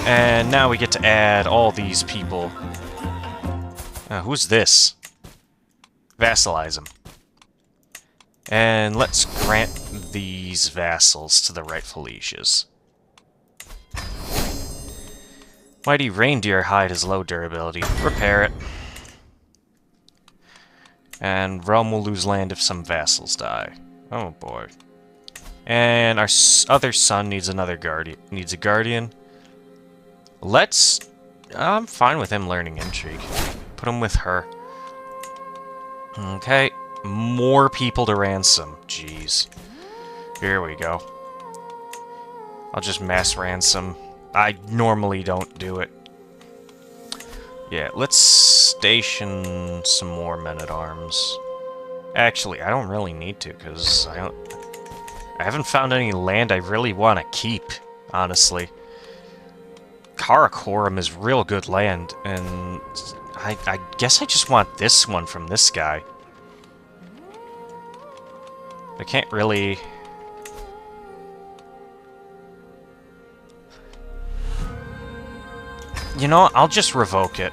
And now we get to add all these people. Who's this? Vassalize him. And let's grant these vassals to the rightful lieges. Mighty reindeer hide has low durability. Repair it. And realm will lose land if some vassals die. Oh boy. And our other son needs another guardian. Needs a guardian. Let's... I'm fine with him learning intrigue. Put him with her. Okay. More people to ransom. Jeez. Here we go. I'll just mass ransom. I normally don't do it. Yeah, let's station some more men-at-arms. Actually, I don't really need to, because I haven't found any land I really want to keep, honestly. Karakoram is real good land, and I guess I just want this one from this guy. I can't really... You know, I'll just revoke it.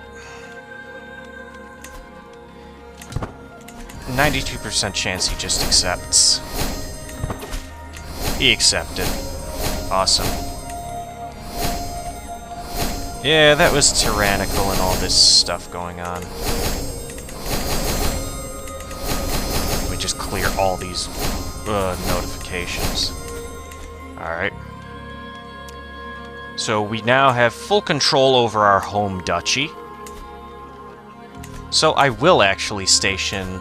92% chance he just accepts. He accepted. Awesome. Yeah, that was tyrannical and all this stuff going on. Let me just clear all these notifications. Alright. So we now have full control over our home duchy. So I will actually station...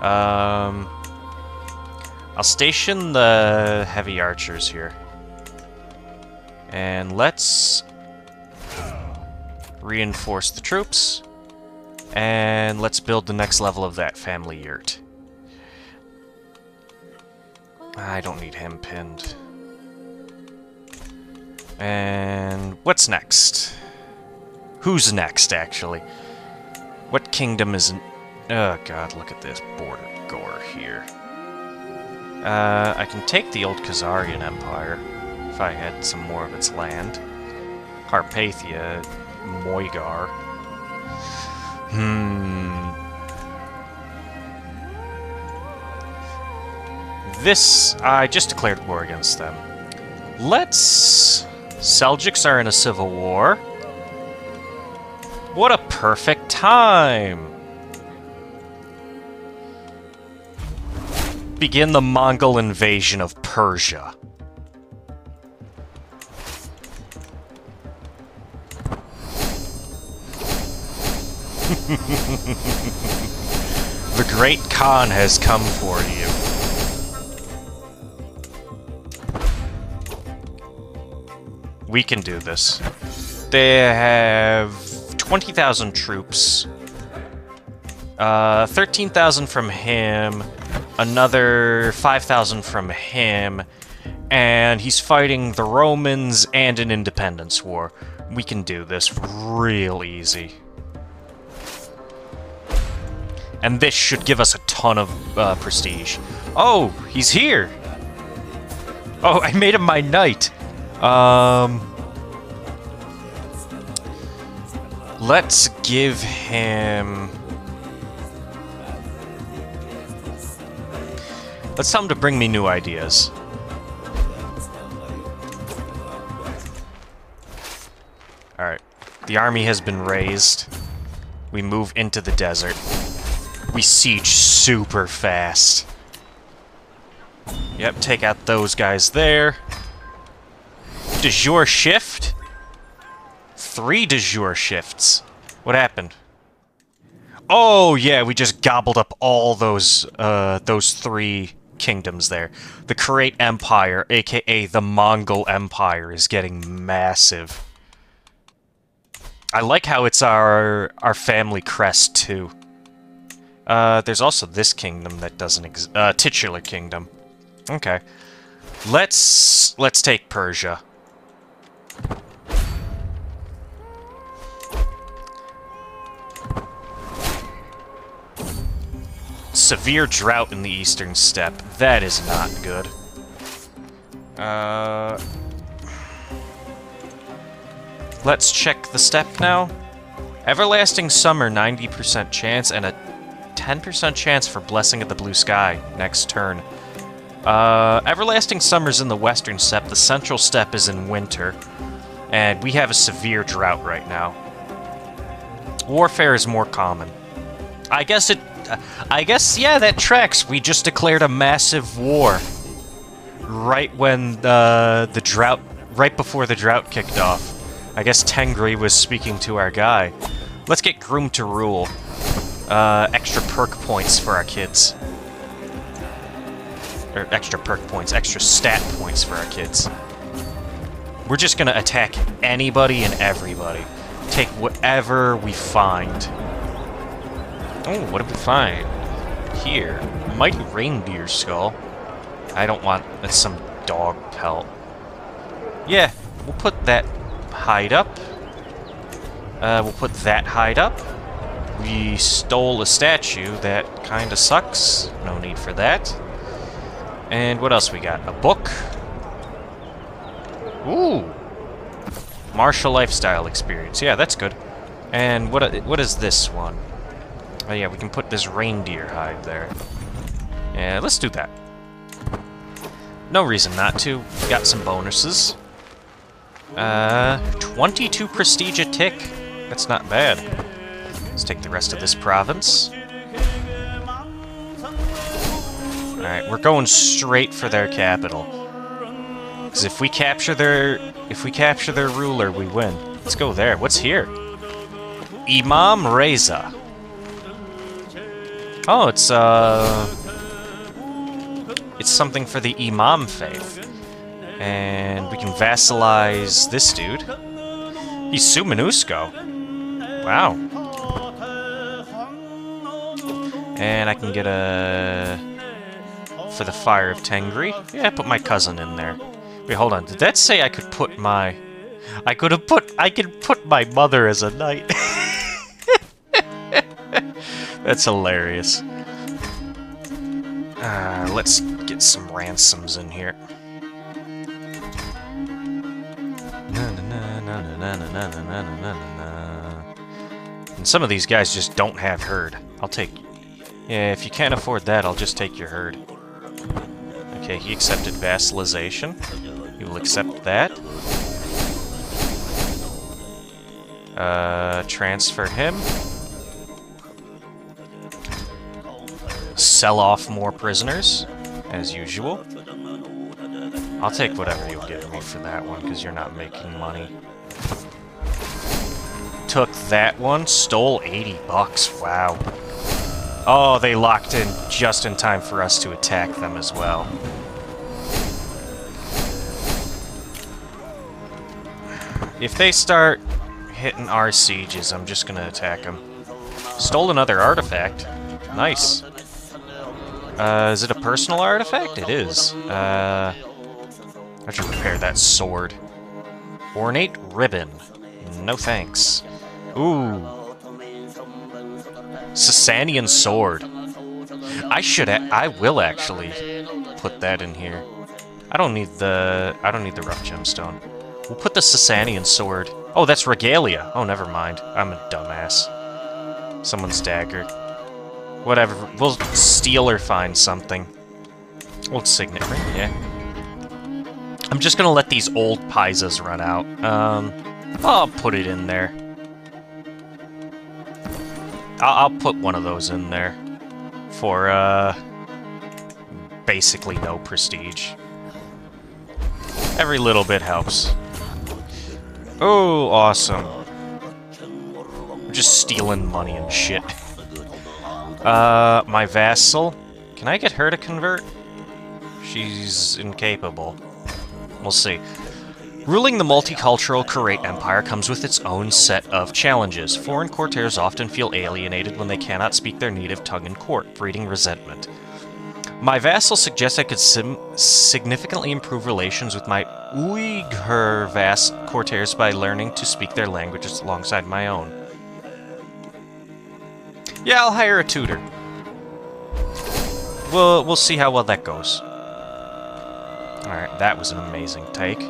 I'll station the heavy archers here. And let's reinforce the troops. And let's build the next level of that family yurt. I don't need him pinned. And what's next? Who's next, actually? What kingdom isn't... Oh god, look at this border gore here. I can take the old Khazarian Empire, if I had some more of its land. Carpathia, Moigar. This, I just declared war against them. Let's... Seljuks are in a civil war. What a perfect time! Begin the Mongol invasion of Persia. The Great Khan has come for you. We can do this. They have 20,000 troops. 13,000 from him. Another 5,000 from him. And he's fighting the Romans and an independence war. We can do this real easy. And this should give us a ton of prestige. Oh, he's here! Oh, I made him my knight. Let's give him... Let's tell him to bring me new ideas. Alright. The army has been raised. We move into the desert. We siege super fast. Yep, take out those guys there. De jure shift? 3 de jure shifts. What happened? Oh, yeah, we just gobbled up all those 3 kingdoms there. The Kharat Empire, aka the Mongol Empire, is getting massive. I like how it's our family crest, too. There's also this kingdom that doesn't exist. Titular Kingdom. Okay. Let's take Persia. Severe drought in the eastern steppe. That is not good. Let's check the steppe now. Everlasting Summer, 90% chance, and a 10% chance for Blessing of the Blue Sky next turn. Everlasting Summer's in the western steppe, the central steppe is in winter, and we have a severe drought right now. Warfare is more common. I guess, yeah, that tracks. We just declared a massive war. Right when the drought, right before the drought kicked off. I guess Tengri was speaking to our guy. Let's get Groom to Rule. Extra perk points for our kids. Or extra perk points, extra stat points for our kids. We're just gonna attack anybody and everybody. Take whatever we find. Oh, what did we find? Here. Mighty Reindeer Skull. I don't want... That's some dog pelt. Yeah, we'll put that hide up. We'll put that hide up. We stole a statue. That kinda sucks. No need for that. And what else we got? A book. Ooh. Martial lifestyle experience. Yeah, that's good. And what is this one? Oh yeah, we can put this reindeer hide there. Yeah, let's do that. No reason not to. We got some bonuses. 22 prestige a tick. That's not bad. Let's take the rest of this province. Alright, we're going straight for their capital. Because if we capture their ruler, we win. Let's go there. What's here? Imam Reza. Oh, it's something for the Imam faith. And we can vassalize this dude. He's Sumanusko. Wow. And I can get a... for the Fire of Tengri. Yeah, put my cousin in there. Wait, hold on. Did that say I could put my... I could put my mother as a knight. That's hilarious. Let's get some ransoms in here. And some of these guys just don't have herd. I'll take... Yeah, if you can't afford that, I'll just take your herd. Okay, he accepted vassalization. He will accept that. Transfer him. Sell off more prisoners, as usual. I'll take whatever you'll give me for that one, because you're not making money. Took that one, stole 80 bucks, wow. Oh, they locked in just in time for us to attack them as well. If they start hitting our sieges, I'm just gonna attack them. Stole another artifact. Nice. Is it a personal artifact? It is. I should repair that sword. Ornate ribbon. No thanks. Ooh. Sasanian sword. I will actually put that in here. I don't need the rough gemstone. We'll put the Sasanian sword. Oh, that's regalia. Oh, never mind. I'm a dumbass. Someone's dagger. Whatever. We'll steal or find something. Old signet ring, yeah. I'm just gonna let these old Paisas run out. I'll put it in there. I'll put one of those in there. For, basically no prestige. Every little bit helps. Oh, awesome. I'm just stealing money and shit. My vassal. Can I get her to convert? She's incapable. We'll see. Ruling the multicultural Kurate Empire comes with its own set of challenges. Foreign courtiers often feel alienated when they cannot speak their native tongue in court, breeding resentment. My vassal suggests I could significantly improve relations with my Uyghur courtiers by learning to speak their languages alongside my own. Yeah, I'll hire a tutor. We'll see how well that goes. Alright, that was an amazing take.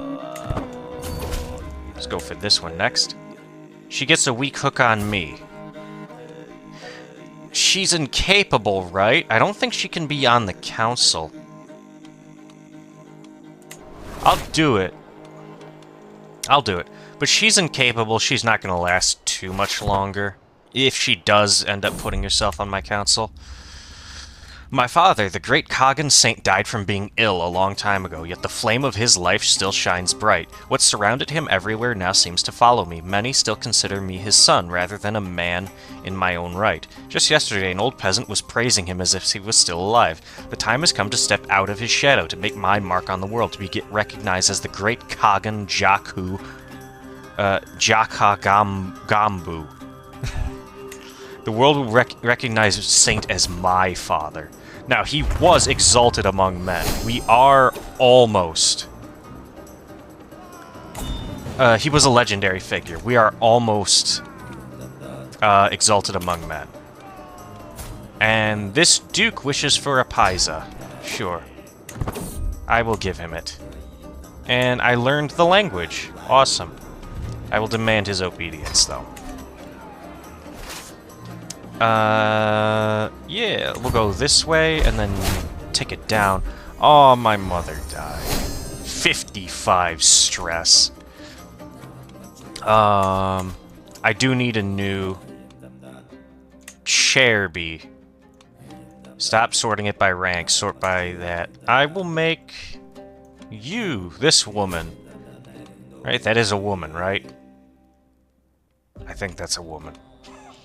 Let's go for this one next. She gets a weak hook on me. She's incapable, right? I don't think she can be on the council. I'll do it. I'll do it. But she's incapable. She's not going to last too much longer. If she does end up putting herself on my council. My father, the great Kagan saint, died from being ill a long time ago, yet the flame of his life still shines bright. What surrounded him everywhere now seems to follow me. Many still consider me his son, rather than a man in my own right. Just yesterday, an old peasant was praising him as if he was still alive. The time has come to step out of his shadow, to make my mark on the world, to be recognized as the great Kagan Jakagambu. The world will recognize Saint as my father. Now, he was exalted among men. We are almost... he was a legendary figure. We are almost exalted among men. And this duke wishes for a paisa. Sure. I will give him it. And I learned the language. Awesome. I will demand his obedience, though. Yeah, we'll go this way, and then take it down. Oh, my mother died. 55 stress. I do need a new... Cherby. Stop sorting it by rank, sort by that. I will make... you, this woman. Right, that is a woman, right? I think that's a woman.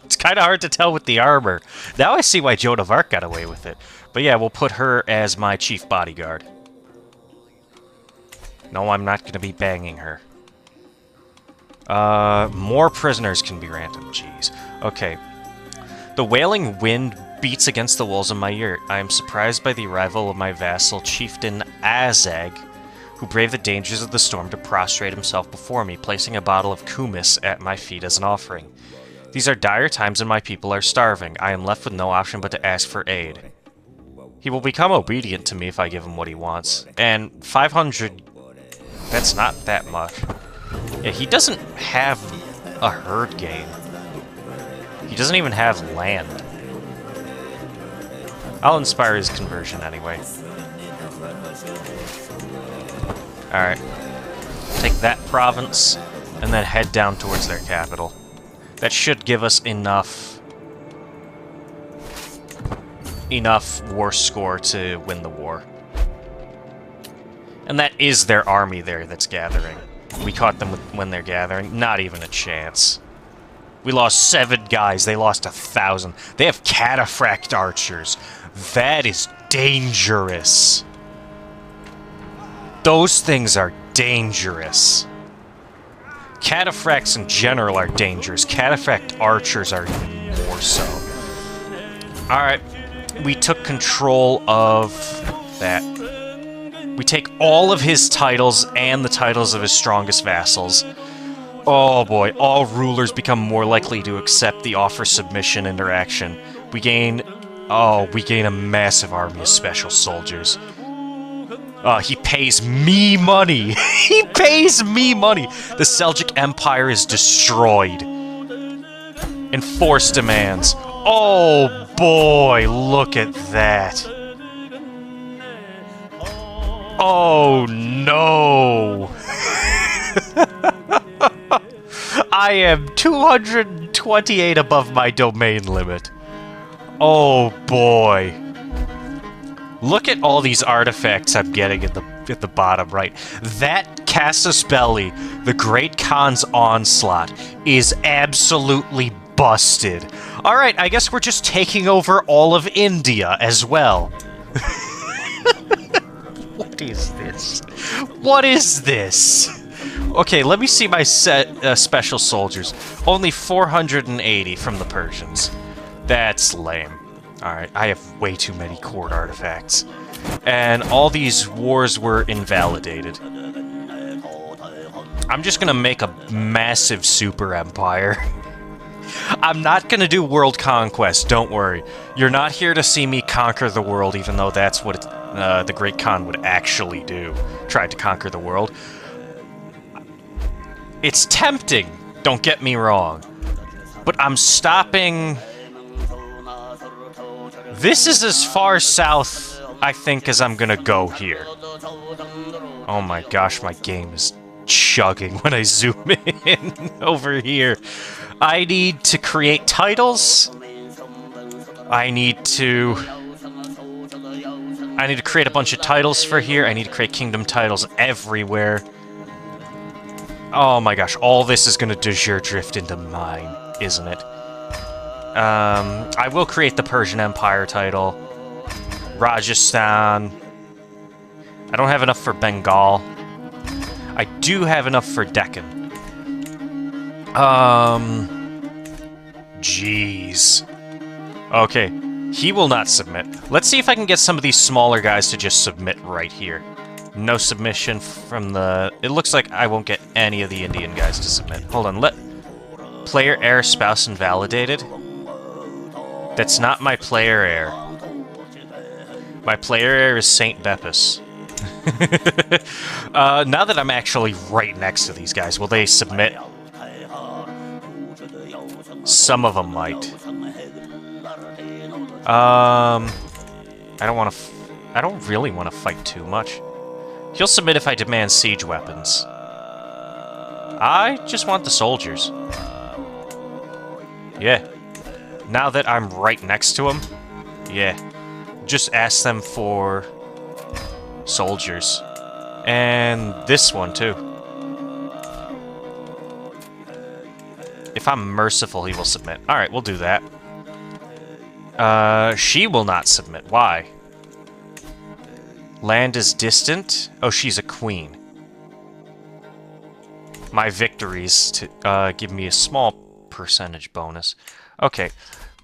It's kind of hard to tell with the armor. Now I see why Joan of Arc got away with it. But yeah, we'll put her as my chief bodyguard. No, I'm not going to be banging her. More prisoners can be granted. Jeez. Okay. The wailing wind beats against the walls of my yurt. I am surprised by the arrival of my vassal, Chieftain Azag, who braved the dangers of the storm to prostrate himself before me, placing a bottle of kumis at my feet as an offering. These are dire times and my people are starving. I am left with no option but to ask for aid. He will become obedient to me if I give him what he wants. And 500... that's not that much. Yeah, he doesn't have a herd game. He doesn't even have land. I'll inspire his conversion anyway. Alright. Take that province, and then head down towards their capital. That should give us enough war score to win the war. And that is their army there that's gathering. We caught them when they're gathering. Not even a chance. We lost 7 guys. They lost 1,000. They have cataphract archers. That is dangerous. Those things are dangerous. Cataphracts in general are dangerous. Cataphract archers are even more so. Alright. We took control of that. We take all of his titles and the titles of his strongest vassals. Oh boy, all rulers become more likely to accept the offer submission interaction. We gain a massive army of special soldiers. He pays me money! He pays me money! The Seljuk Empire is destroyed. Enforce demands. Oh boy, look at that. Oh no! I am 228 above my domain limit. Oh boy. Look at all these artifacts I'm getting at the bottom right. That Casus Belli, the Great Khan's Onslaught, is absolutely busted. Alright, I guess we're just taking over all of India as well. What is this? What is this? Okay, let me see my special soldiers. Only 480 from the Persians. That's lame. Alright, I have way too many court artifacts. And all these wars were invalidated. I'm just gonna make a massive super empire. I'm not gonna do world conquest, don't worry. You're not here to see me conquer the world, even though that's what the Great Khan would actually do. Tried to conquer the world. It's tempting, don't get me wrong. But I'm stopping... This is as far south, I think, as I'm gonna go here. Oh my gosh, my game is chugging when I zoom in over here. I need to create titles. I need to create a bunch of titles for here. I need to create kingdom titles everywhere. Oh my gosh, all this is gonna de jure drift into mine, isn't it? I will create the Persian Empire title. Rajasthan. I don't have enough for Bengal. I do have enough for Deccan. Jeez. Okay, he will not submit. Let's see if I can get some of these smaller guys to just submit right here. No submission from the... It looks like I won't get any of the Indian guys to submit. Hold on, player heir spouse invalidated? That's not my player heir. My player heir is Saint Bepis. Now that I'm actually right next to these guys, will they submit? Some of them might. I don't really want to fight too much. He'll submit if I demand siege weapons. I just want the soldiers. Yeah. Now that I'm right next to him, yeah. Just ask them for soldiers. And this one, too. If I'm merciful, he will submit. Alright, we'll do that. She will not submit. Why? Land is distant. Oh, she's a queen. My victories to give me a small percentage bonus. Okay,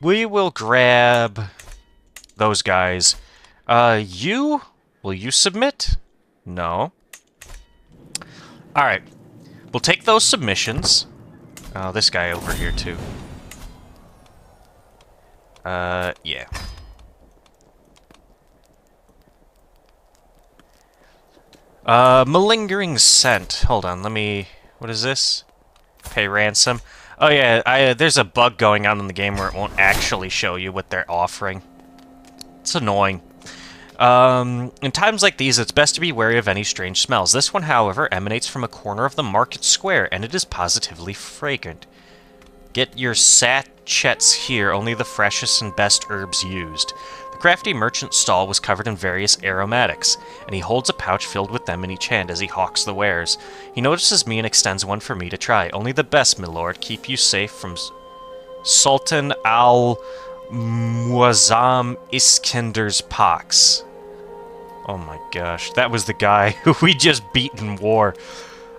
we will grab those guys. Will you submit? No. Alright, we'll take those submissions. Oh, this guy over here, too. Yeah. Malingering scent. Hold on, let me... What is this? Pay ransom. Oh yeah, there's a bug going on in the game where it won't actually show you what they're offering. It's annoying. In times like these, it's best to be wary of any strange smells. This one, however, emanates from a corner of the market square, and it is positively fragrant. Get your sachets here, only the freshest and best herbs used. The crafty merchant's stall was covered in various aromatics, and he holds a pouch filled with them in each hand as he hawks the wares. He notices me and extends one for me to try. Only the best, my lord, keep you safe from Sultan al-Muazzam Iskandar's pox. Oh my gosh, that was the guy who we just beat in war.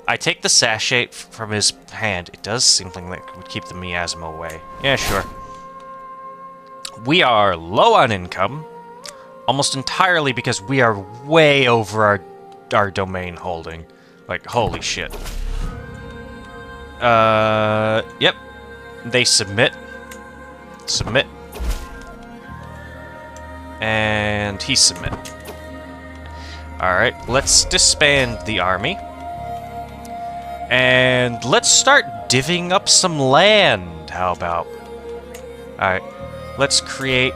I take the sachet from his hand. It does seem like it would keep the miasma away. Yeah, sure. We are low on income, almost entirely because we are way over our domain holding. Like, holy shit. Yep. They submit. Submit. And he submit. Alright, let's disband the army. And let's start divvying up some land. How about? Alright, let's create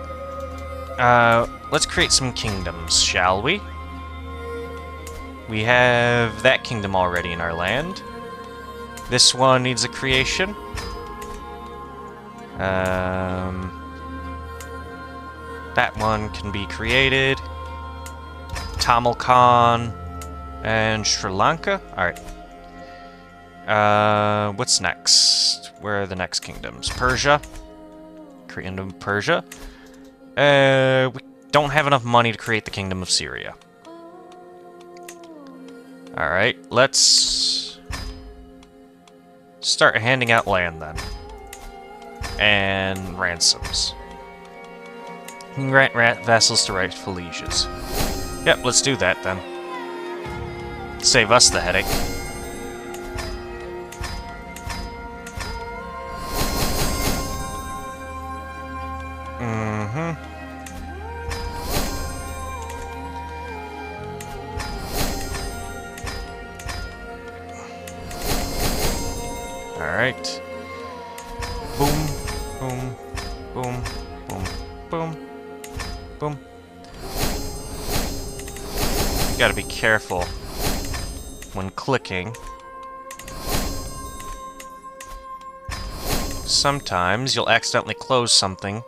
some kingdoms, shall we? We have that kingdom already in our land. This one needs a creation. That one can be created. Tamil Khan and Sri Lanka. Alright. What's next? Where are the next kingdoms? Persia. Kingdom of Persia. We don't have enough money to create the Kingdom of Syria. Alright, let's start handing out land then. And ransoms. You can grant vassals to rightful lieges. Yep, let's do that then. Save us the headache. Alright. Boom, boom, boom, boom, boom, boom. You gotta be careful when clicking. Sometimes you'll accidentally close something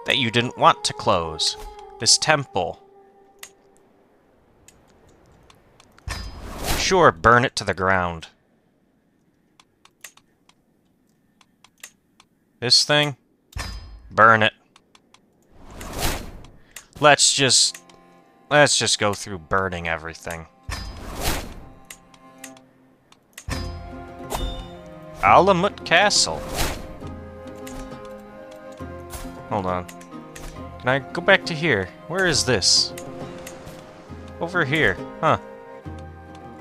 that you didn't want to close. This temple. Sure, burn it to the ground. This thing? Burn it. Let's just go through burning everything. Alamut Castle. Hold on. Can I go back to here? Where is this? Over here. Huh.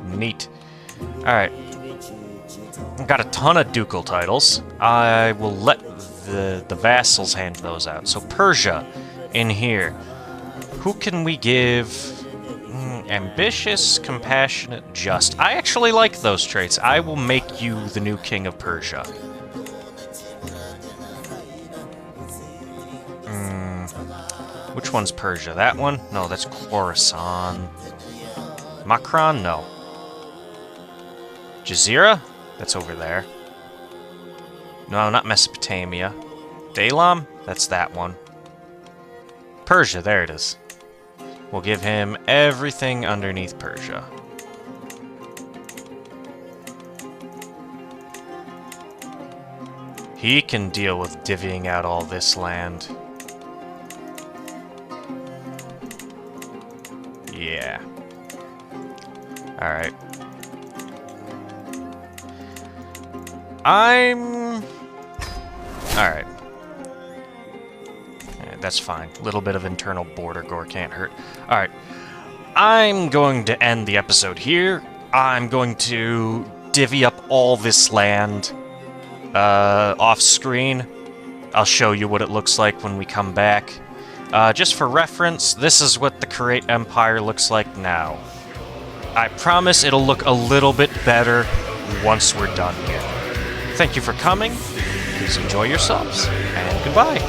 Neat. Alright. I've got a ton of ducal titles. I will let the vassals hand those out. So Persia, in here. Who can we give? Ambitious, compassionate, just. I actually like those traits. I will make you the new king of Persia. Which one's Persia? That one? No, that's Khorasan. Makran? No. Jazeera? That's over there. No, not Mesopotamia. Dalam? That's that one. Persia, there it is. We'll give him everything underneath Persia. He can deal with divvying out all this land. Yeah. Alright. Alright. That's fine. A little bit of internal border gore can't hurt. Alright. I'm going to end the episode here. I'm going to divvy up all this land off screen. I'll show you what it looks like when we come back. Just for reference, this is what the Kurate Empire looks like now. I promise it'll look a little bit better once we're done here. Thank you for coming. Please enjoy yourselves, and goodbye.